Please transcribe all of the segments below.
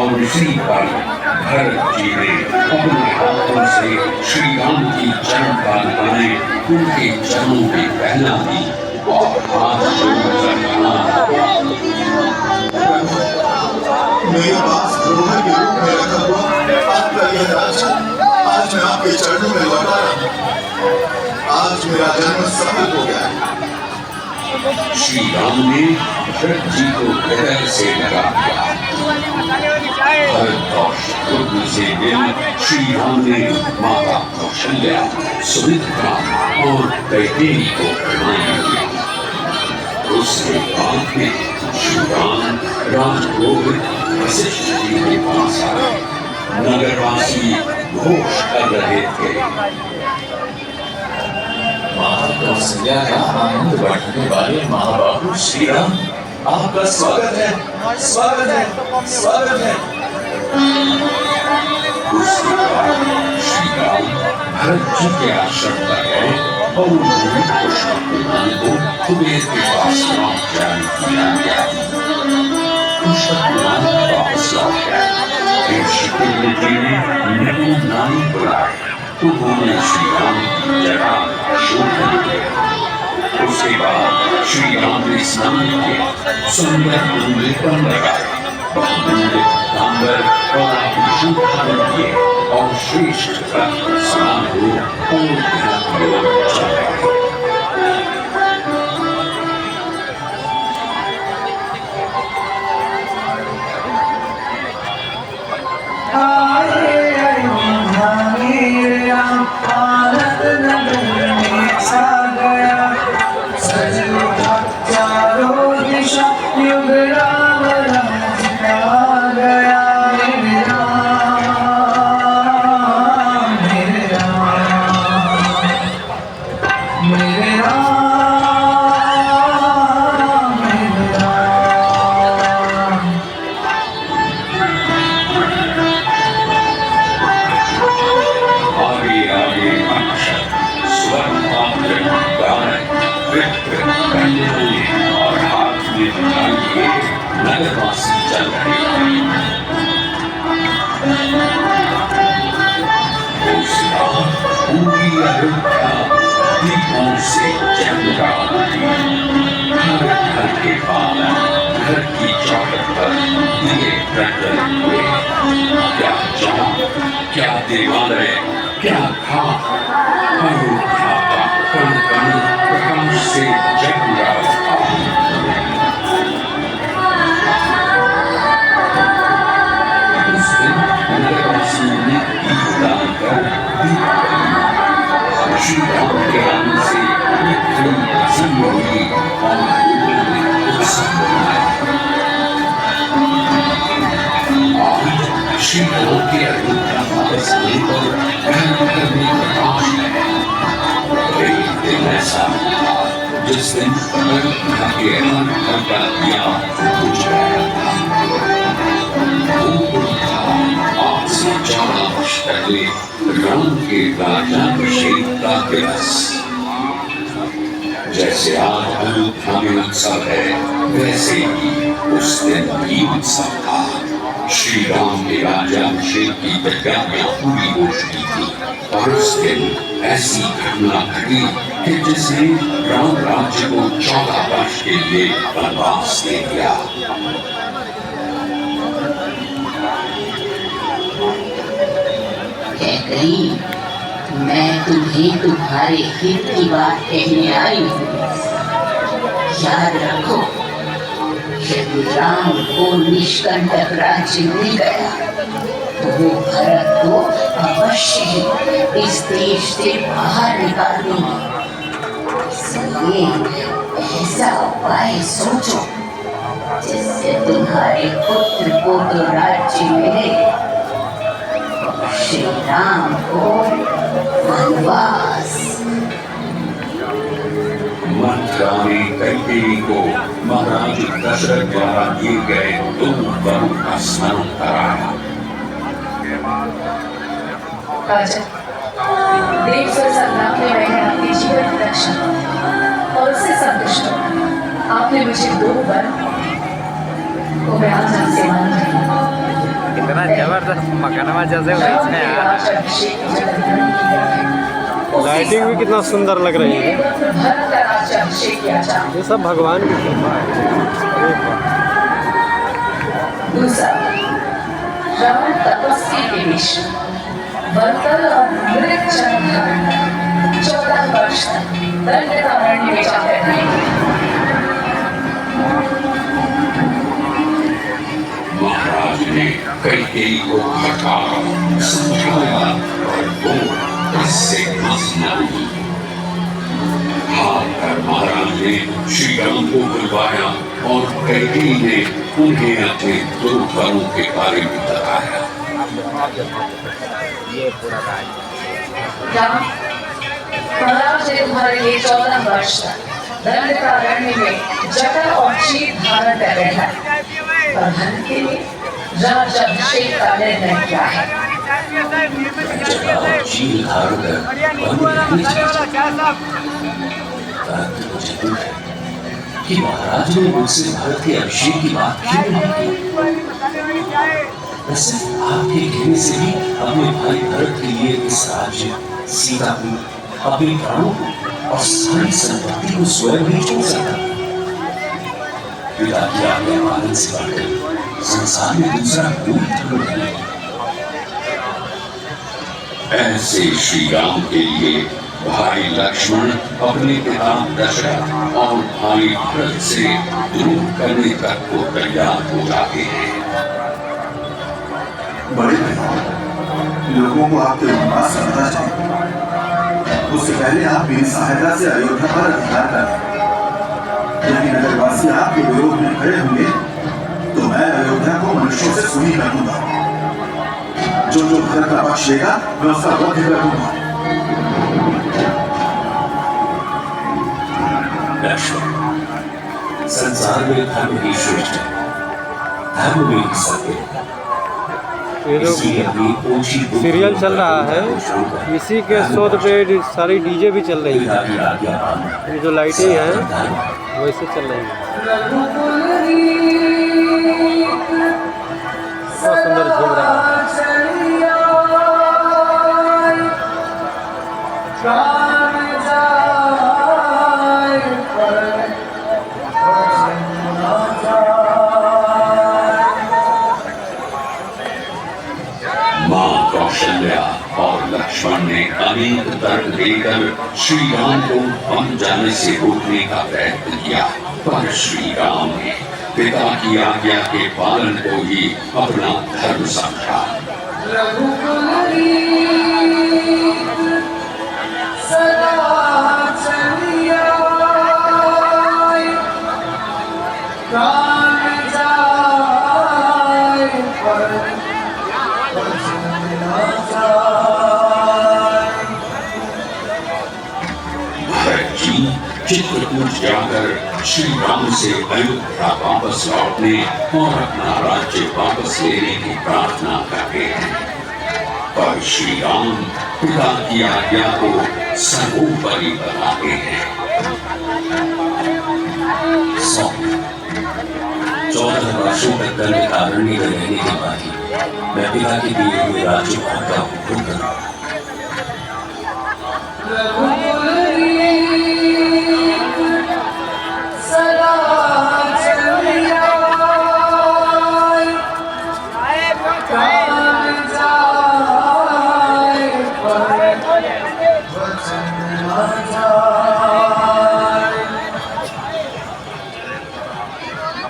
और इसी पर भरत जी ने अपने हाथों से श्री राम की चरण पादुकाएं उनके चरणों में पहना दी और हाथ जोड़कर कहा, मेरे पास द्रोण के रूप में रखा हुआ आपका यह राज्य आज मैं आपके चरणों में लौटा रहा हूँ। आज मेरा जन्म सफल हो गया है। श्री राम ने भरत जी को हृदय से लगा दिया। भरत और शत्रुघ्न से मिल श्री राम ने माता कौशल्या, सुमित्रा और कैकेयी को प्रणाम किया। उसके बाद में श्री राम राजपुरोहित वशिष्ठ जी के पास आए। नगरवासी घोष कर रहे थे, माता कौशल्या का आनंद बढ़ाने वाले महाबाबू श्री राम, आपका स्वागत है, स्वागत है, स्वागत है। उसके बाद श्री राम भरत जी के आश्रम पर गए और उन्होंने पुष्पकुमार को कुबेर के पास लौट जाने की आज्ञा दी। पुष्पकुमार वापस लौट गए। फिर शत्रुघ्न जी ने निपुण नानी बुलाए। उन्होंने श्री राम की जटा शोधन किया। उसके बाद श्री राम ने स्नान किया, सुंदर अंगलेपन लगाए, बहुमूल्य तांबर और आभूषण धारण किए और श्रेष्ठ व्रत समारोह और ध्यान योग चलाए। और हाथ में लिए नगरवासी चल रहे थे। पूरी अयोध्या दीपों से जगमगा उठी। हर घर के बालक घर की चौखट पर दिए प्रज्वलित हुए। क्या चौक, क्या देवालय, क्या घाट, अयोध्या का कण कण प्रकाश से जगमगा उठा। उस दिन नगरवासियों ने दीप डालकर दीप जलाया। श्री राम के आने से पृथ्वी प्रसन्न हुई और लोगों ने उत्सव मनाया। आज श्री राम के अयोध्या वापस आने पर घर में प्रकाश है। एक दिन ऐसा था जिस दिन अयोध्या के हर घर का दिया बुझ गया था। वो था आज से 14 वर्ष पहले राम के राज्याभिषेक का दिवस। जैसे आज अयोध्या में उत्सव है, वैसे ही उस दिन भी उत्सव था। श्री राम के राज्याभिषेक की तैयारियां पूरी हो चुकी थी और उस दिन ऐसी घटना घटी कि जिसने राम राज्य को 14 वर्ष के लिए वनवास दे दिया। कैकेयी, मैं तुम्हें तुम्हारे हित की बात कहने आई हूँ। याद रखो, यदि राम को निष्कंटक राज्य मिल गया तो वो भरत को अवश्य ही इस देश से बाहर निकाल देंगे। इसलिए ऐसा उपाय सोचो जिससे तुम्हारे पुत्र को तो राज्य मिले, श्री राम को वनवास। मथुरा में कैकेयी को महाराज दशरथ द्वारा दिए गए 2 वरों का स्मरण कराया। राजा, देव संग्राम में मैंने आपके जीवन की रक्षा और उससे संतुष्ट हूँ। आपने मुझे 2 वर को मैं आज आपसे मांग रही हूँ। इतना जबरदस्त मकान में जैसे इसमें यार लाइटिंग भी कितना सुंदर लग रही है। ये सब भगवान की कृपा है। दूसरा, रावण तपस्वी के विष बर्तन और मृत जन्म धारण कर 14 वर्ष तक दंडकारण्य में जाकर रहेंगे। महाराज ने कैकेयी को हटाया, समझाया और वो इससे घस न हुई। हार कर महाराज ने श्री राम को बुलवाया और कैकेयी ने उन्हें अपने दो घरों के बारे में बताया। राम, महाराज ने तुम्हारे लिए 14 वर्ष तक दंडकारण्य में जटा और चीर धारण कर बैठा और धन के लिए राज्याभिषेक का निर्णय किया है। चीर धारण कर मुझे दुख है कि महाराज ने मुझसे भारत के अभिषेक की बात क्यों नहीं की। वैसे आपके कहने से भी अपने भाई भरत के लिए इस राज्य, सीता को, अपने प्राणों को और सारी संपत्ति को स्वयं ही छोड़ सकता। पिता की आज्ञा पालन से बढ़कर संसार में दूसरा कोई धर्म नहीं। ऐसे श्री राम के लिए भाई लक्ष्मण अपने पिता दशरथ और भाई भरत से द्रोह करने तक को तैयार हो जाते हैं। बड़े भाई, लोगों को आपके वनवास से पता चले, उससे पहले आप मेरी सहायता से अयोध्या पर अधिकार करें। यदि नगरवासी आपके विरोध में खड़े होंगे तो मैं अयोध्या को मनुष्यों से सुनी कर दूंगा। जो भरत का पक्ष लेगा मैं उसका वध कर दूंगा। लक्ष्मण, संसार में धर्म ही श्रेष्ठ है, धर्म में ही सत्य है। ये लोग सीरियल चल रहा है, इसी के शोध पे सारी डीजे भी चल रही है। ये जो लाइटें हैं वैसे चल रही है। बहुत सुंदर झूम रहा है। मां कौशल्या और लक्ष्मण ने अनेक तर्क देकर श्री राम को बन जाने से रोकने का प्रयत्न किया, पर श्री राम ने पिता की आज्ञा के पालन को ही अपना धर्म समझा। चित्रकूट जाकर श्री राम से अयोध्या वापस लौटने और अपना राज्य वापस लेने की प्रार्थना करते हैं, पर श्री राम पिता की आज्ञा को सर्वोपरि बताते हैं। 14 वर्षों तक दंडकारण्य में रहने के बाद ही मैं पिता के दिए हुए राज्य भाग का उपभोग करूंगा।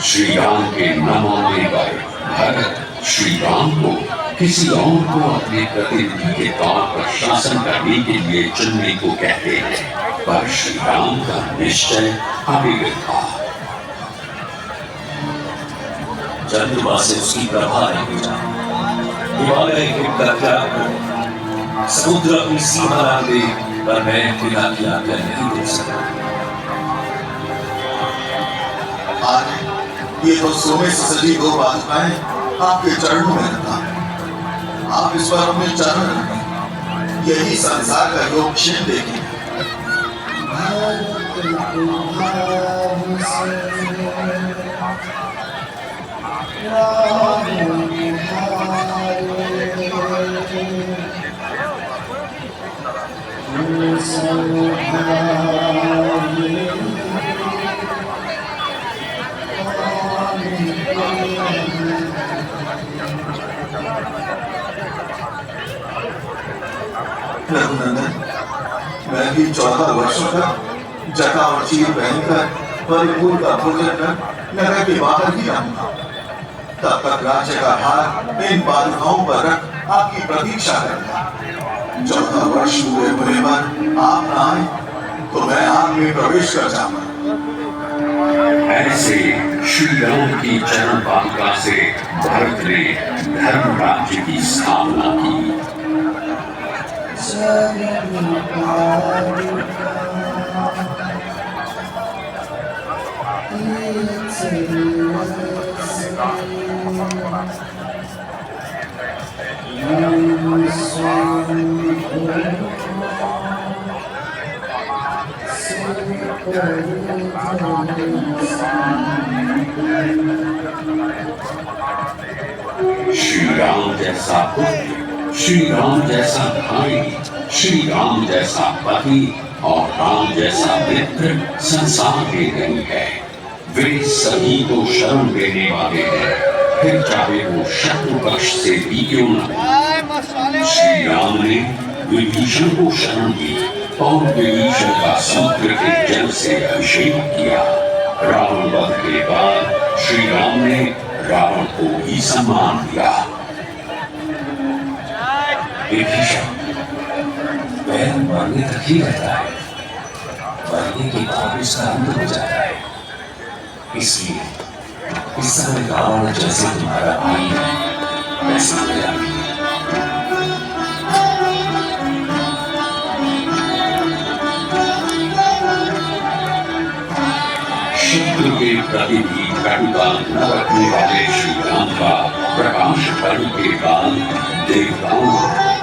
श्री राम के न मानने पर भरत श्री राम को किसी और को अपने प्रतिनिधि के तौर पर शासन करने के लिए चुनने को कहते हैं, पर श्री राम का निश्चय अविगत था। चंद्रमा से उसकी प्रभा नहीं मिटा, हिमालय के त्याग कर समुद्र अपनी सीमा रख दे, पर मैं पिता की आज्ञा नहीं दे सकता। ये तो सोने से सजी 2 पादुकाएं आपके चरणों में रखा है। आप इस पर अपने चरण रखें, यही संसार का योग क्षेम देखें। रघुनंदन, मैं भी 14 वर्षों तक जटा और चीर पहनकर परिपूर्ण का भोजन कर नगर के बाहर ही रहूंगा। तब तक राज्य का भार इन बालिकाओं पर रख आपकी प्रतीक्षा करेगा। 14 वर्ष पूरे होने पर आप न आए तो मैं आग में प्रवेश कर जाऊंगा। ऐसे श्री राम की चरण पादुका से भरत ने धर्म राज्य की स्थापना की। श्री राम जैसा पुत्र, श्री राम जैसा भाई, श्री राम जैसा पति और राम जैसा मित्र संसार में नहीं है। वे सभी को शरण देने वाले हैं, फिर चाहे वो शत्रु पक्ष से भी क्यों न हो। श्री राम ने विभीषण को शरण दी और विभीषण का समुद्र के जल से अभिषेक किया। रावण वध के बाद श्री राम ने रावण को भी सम्मान दिया। विभीषण वह मरने तक ही रहता है, मरने के बाद उसका अंत हो जाता है। इसलिए इस समय रावण जैसे तुम्हारा भाई है वैसा मेरा भी। शत्रु के प्रति भी कटुता न रखने वाले श्री राम का प्रकाश पर्व के बाद देवताओं,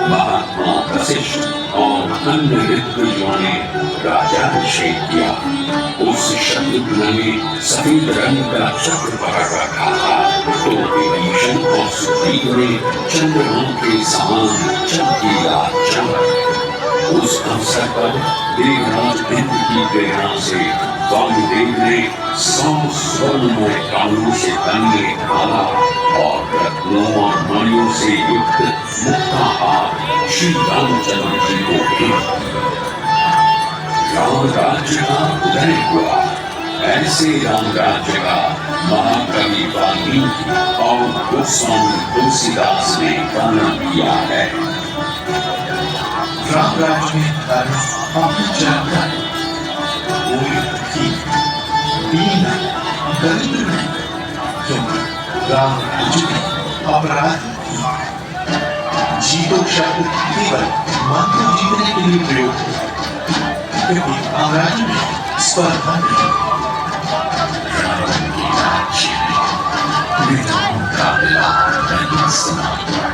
महात्मा वशिष्ठ और अन्य ऋत्विजों ने राज्याभिषेक किया। उस शत्रुघ्न ने सफेद रंग का चक्र पकड़ रखा था, तो विभीषण और सुग्रीव ने चंद्रमा के समान चमकीला चमक। उस अवसर पर देवराज इंद्र की प्रेरणा से वायुदेव ने 100 स्वर्णमय कानों से बने माला और रत्नों और मणियों से युक्त मुक्ताहार श्री रामचंद्र जी को भेंट किया। राम राज्य का उदय हुआ। ऐसे राम राज्य का महाकवि वाल्मीकि और गोस्वामी तुलसीदास ने वर्णन किया है। राम राज्य में धर्म और जगत कोई दुखी, दीन, गरीब नहीं, क्योंकि राम राज्य में अपराध नहीं। जीतो शब्द केवल मंत्र जीतने के लिए प्रयोग होता है, क्योंकि राम राज्य में स्पर्धा नहीं। राम के राज्य में विधान का विलाप नहीं सुनाई।